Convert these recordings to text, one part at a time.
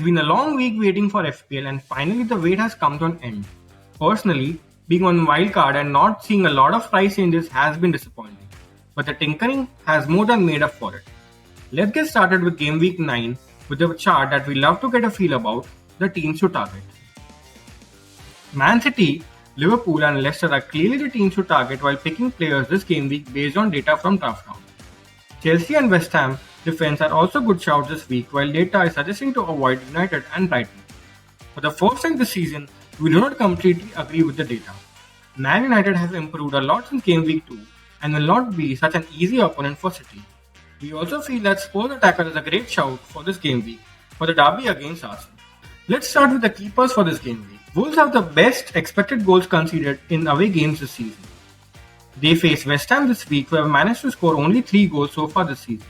been a long week waiting for FPL and finally the wait has come to an end. Personally, being on wildcard and not seeing a lot of price changes has been disappointing, but the tinkering has more than made up for it. Let's get started with Game Week 9 with a chart that we love to get a feel about, the teams to target. Man City, Liverpool and Leicester are clearly the teams to target while picking players this game week based on data from Drafthouse. Chelsea and West Ham defense are also good shouts this week, while data is suggesting to avoid United and Brighton. For the first time this season, we do not completely agree with the data. Man United has improved a lot since Game Week 2 and will not be such an easy opponent for City. We also feel that Spurs attacker is a great shout for this game week for the derby against Arsenal. Let's start with the keepers for this game week. Wolves have the best expected goals conceded in away games this season. They face West Ham this week, who have managed to score only 3 goals so far this season.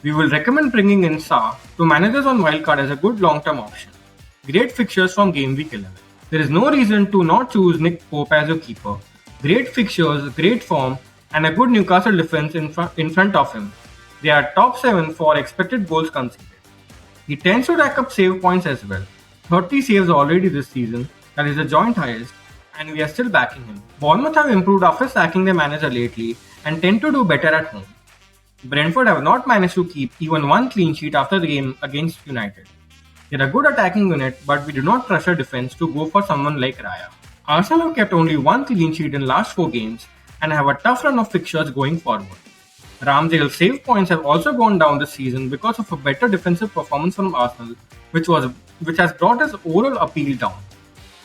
We will recommend bringing in Sa to managers on wildcard as a good long-term option. Great fixtures from Game Week 11. There is no reason to not choose Nick Pope as your keeper. Great fixtures, great form, and a good Newcastle defense in front of him. They are top 7 for expected goals conceded. He tends to rack up save points as well. 30 saves already this season, that is the joint highest, and we are still backing him. Bournemouth have improved after sacking their manager lately and tend to do better at home. Brentford have not managed to keep even one clean sheet after the game against United. They are a good attacking unit, but we do not trust our defense to go for someone like Raya. Arsenal have kept only one clean sheet in last 4 games and have a tough run of fixtures going forward. Ramsdale's save points have also gone down this season because of a better defensive performance from Arsenal, which has brought his overall appeal down.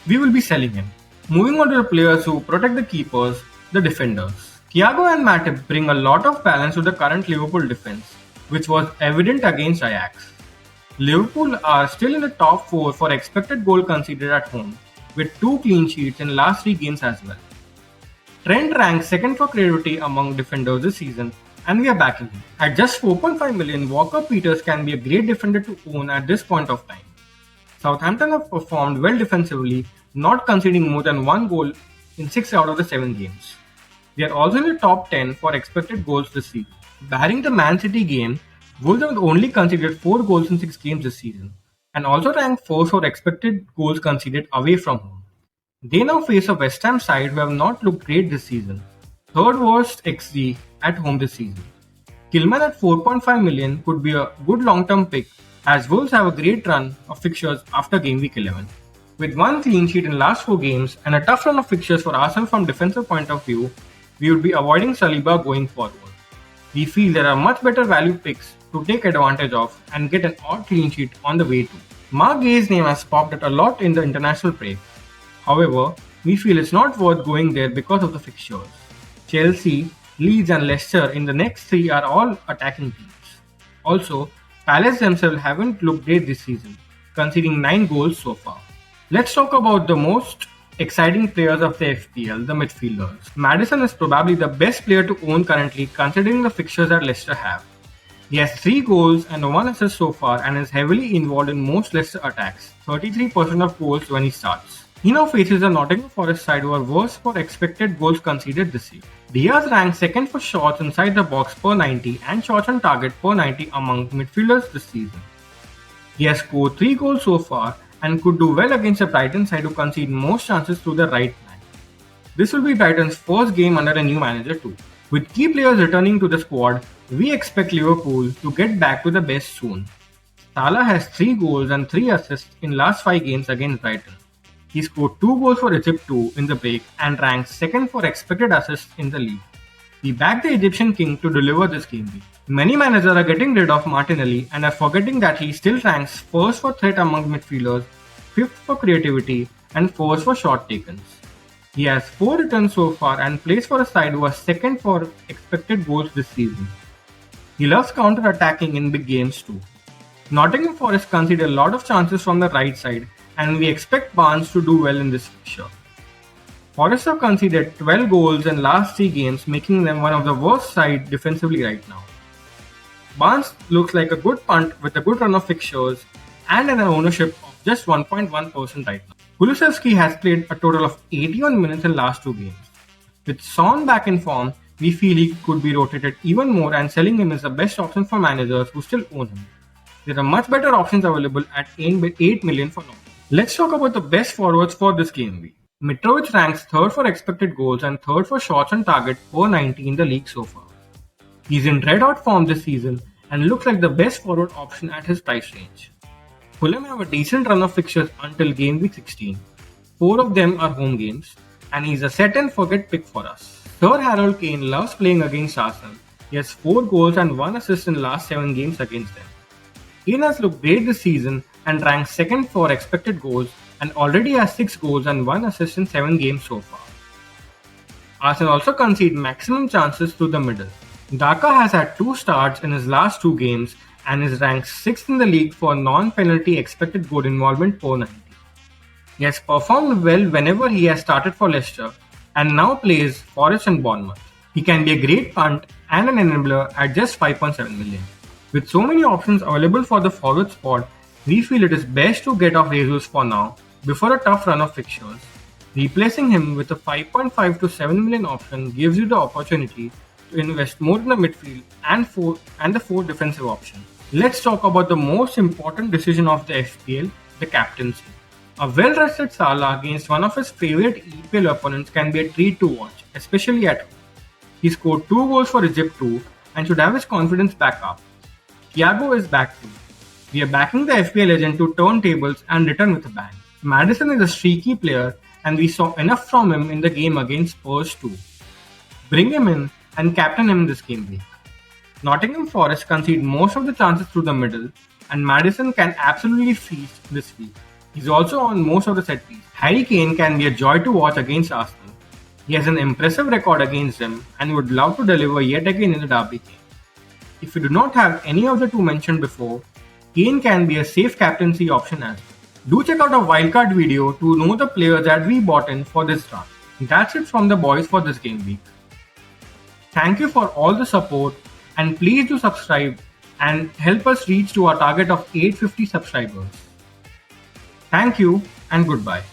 We will be selling him. Moving on to the players who protect the keepers, the defenders. Thiago and Matip bring a lot of balance to the current Liverpool defense, which was evident against Ajax. Liverpool are still in the top 4 for expected goal conceded at home, with 2 clean sheets in last 3 games as well. Trent ranks second for creativity among defenders this season, and we are backing him. At just 4.5 million, Walker-Peters can be a great defender to own at this point of time. Southampton have performed well defensively, not conceding more than 1 goal in 6 out of the 7 games. They are also in the top 10 for expected goals this season. Barring the Man City game, Wolves have only conceded 4 goals in 6 games this season, and also rank 4th for expected goals conceded away from home. They now face a West Ham side who have not looked great this season, 3rd worst XG at home this season. Kilman at 4.5 million could be a good long-term pick, as Wolves have a great run of fixtures after Game Week 11. With 1 clean sheet in last 4 games and a tough run of fixtures for Arsenal from defensive point of view, we would be avoiding Saliba going forward. We feel there are much better value picks to take advantage of and get an odd clean sheet on the way too. Mark Gay's name has popped up a lot in the international break. However, we feel it's not worth going there because of the fixtures. Chelsea, Leeds and Leicester in the next 3 are all attacking teams. Also, Palace themselves haven't looked great this season, conceding 9 goals so far. Let's talk about the most exciting players of the FPL, the midfielders. Maddison is probably the best player to own currently considering the fixtures that Leicester have. He has 3 goals and 1 assist so far and is heavily involved in most Leicester attacks, 33% of goals when he starts. He now faces a Nottingham Forest side who are worse for expected goals conceded this year. Diaz ranks 2nd for shots inside the box per 90 and shots on target per 90 among midfielders this season. He has scored 3 goals so far and could do well against the Brighton side who concede most chances through the right flank. This will be Brighton's first game under a new manager too. With key players returning to the squad, we expect Liverpool to get back to the best soon. Salah has 3 goals and 3 assists in last 5 games against Brighton. He scored 2 goals for Egypt too in the break and ranks 2nd for expected assists in the league. We back the Egyptian king to deliver this game week. Many managers are getting rid of Martinelli and are forgetting that he still ranks 1st for threat among midfielders, 5th for creativity, and 4th for shot takens. He has 4 returns so far and plays for a side who was 2nd for expected goals this season. He loves counter-attacking in big games too. Nottingham Forest conceded a lot of chances from the right side, and we expect Barnes to do well in this fixture. Forest have conceded 12 goals in last 3 games, making them one of the worst side defensively right now. Barnes looks like a good punt with a good run of fixtures and an ownership of just 1.1% right now. Kulusevski has played a total of 81 minutes in last 2 games. With Son back in form, we feel he could be rotated even more, and selling him is the best option for managers who still own him. There are much better options available at 8 million for now. Let's talk about the best forwards for this game week. Mitrovic ranks 3rd for expected goals and 3rd for shots on target per 90 in the league so far. He's in red hot form this season and looks like the best forward option at his price range. Fulham have a decent run of fixtures until game week 16. 4 of them are home games, and he's a set and forget pick for us. Sir Harold Kane loves playing against Arsenal. He has 4 goals and 1 assist in the last 7 games against them. Kane has looked great this season and ranks 2nd for expected goals and already has 6 goals and 1 assist in 7 games so far. Arsenal also concede maximum chances through the middle. Daka has had 2 starts in his last 2 games and is ranked 6th in the league for non-penalty expected goal involvement per 90. He has performed well whenever he has started for Leicester and now plays Forest and Bournemouth. He can be a great punt and an enabler at just 5.7 million. With so many options available for the forward spot, we feel it is best to get off Jesus for now before a tough run of fixtures. Replacing him with a 5.5 to 7 million option gives you the opportunity to invest more in the midfield and the 4 defensive options. Let's talk about the most important decision of the FPL, the captaincy. A well-rested Salah against one of his favorite EPL opponents can be a treat to watch, especially at home. He scored 2 goals for Egypt too and should have his confidence back up. Thiago is back too. We are backing the FPL legend to turn tables and return with a bang. Maddison is a streaky player and we saw enough from him in the game against Spurs too. Bring him in and captain him this game week. Nottingham Forest concede most of the chances through the middle and Maddison can absolutely feast this week. He's also on most of the set pieces. Harry Kane can be a joy to watch against Arsenal. He has an impressive record against them and would love to deliver yet again in the derby game. If you do not have any of the 2 mentioned before, Kane can be a safe captaincy option as well. Do check out our wildcard video to know the players that we bought in for this run. That's it from the boys for this game week. Thank you for all the support and please do subscribe and help us reach to our target of 850 subscribers. Thank you and goodbye.